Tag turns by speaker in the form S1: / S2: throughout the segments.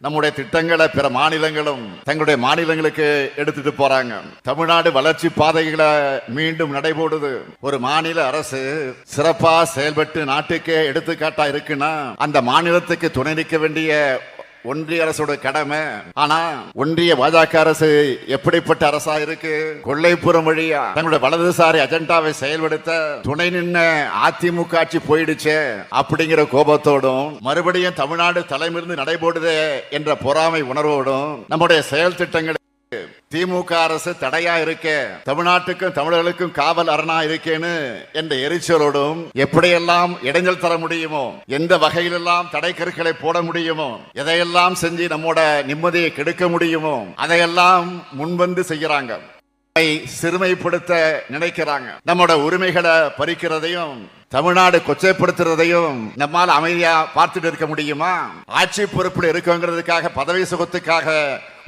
S1: நம்முடைய திட்டங்களை பிற மாநிலங்களும் தங்களுடைய மாநிலங்களுக்கு எடுத்துட்டு போறாங்க. தமிழ்நாடு வளர்ச்சி பாதைகளை மீண்டும் நடைபோடுது. ஒரு மாநில அரசு சிறப்பா செயல்பட்டு நாட்டுக்கே எடுத்துக்காட்டா இருக்குன்னா அந்த மாநிலத்துக்கு துணை நிற்க வேண்டிய ஒன்றிய அரசோட கடமை. ஆனா ஒன்றிய பாஜக அரசு எப்படிப்பட்ட அரசா இருக்கு? கொள்ளைப்புறம் வழியா தங்களுடைய வலதுசாரி அஜெண்டாவை செயல்படுத்த துணை நின்ன அதிமுக ஆட்சி போயிடுச்சு அப்படிங்கிற கோபத்தோடும் மறுபடியும் தமிழ்நாடு தலைமிருந்து நடைபோடுதே என்ற பொறாமை உணர்வோடும் நம்முடைய செயல் திட்டங்கள் திமுக அரசு தடையா இருக்கே, தமிழ்நாட்டுக்கும் தமிழர்களுக்கும் காவல் அரணா இருக்கேன்னு என்ற எரிச்சலோடும் எப்படியெல்லாம் இடைஞ்சல் தர முடியுமோ, எந்த வகையிலெல்லாம் தடை கருக்களை போட முடியுமோ, எதையெல்லாம் செஞ்சு நம்மோட நிம்மதியை கெடுக்க முடியுமோ அதையெல்லாம் முன்வந்து செய்யறாங்க. சிறுமைப்படுத்த நினைக்கிறாங்க. நம்மோட உரிமைகளை பறிக்கிறதையும் தமிழ்நாடு கொச்சைப்படுத்துறதையும் நம்மால் அமைதியா பார்த்துட்டு இருக்க முடியுமா? ஆட்சி பொறுப்பில் இருக்கங்கிறதுக்காக பதவி சுகத்துக்காக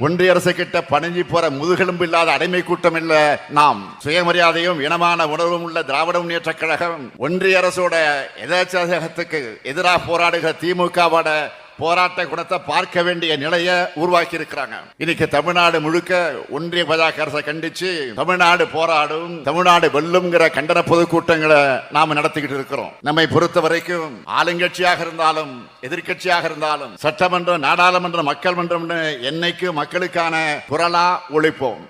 S1: ஒன்றிய அரசு கிட்ட பணிஞ்சு போற முதுகெலும்பு இல்லாத அடிமை கூட்டம் இல்ல நாம். சுயமரியாதையும் இனமான உணர்வும் உள்ள திராவிட முன்னேற்ற கழகம் ஒன்றிய அரசோட எதாச்சகத்துக்கு எதிராக போராடுகிற திமுகவோட போராட்ட குணத்தை பார்க்க வேண்டிய நிலையை உருவாக்கி இருக்கிறாங்க. இன்னைக்கு தமிழ்நாடு முழுக்க ஒன்றிய பாஜக அரசை கண்டிச்சு தமிழ்நாடு போராடும், தமிழ்நாடு வெல்லும்ங்கிற கண்டன பொதுக்கூட்டங்களை நாம நடத்திக்கிட்டு இருக்கிறோம். நம்மை பொறுத்த வரைக்கும் ஆளுங்கட்சியாக இருந்தாலும் எதிர்கட்சியாக இருந்தாலும் சட்டமன்றம், நாடாளுமன்றம், மக்கள் மன்றம்னு என்னைக்கு மக்களுக்கான குரலா ஒழிப்போம்.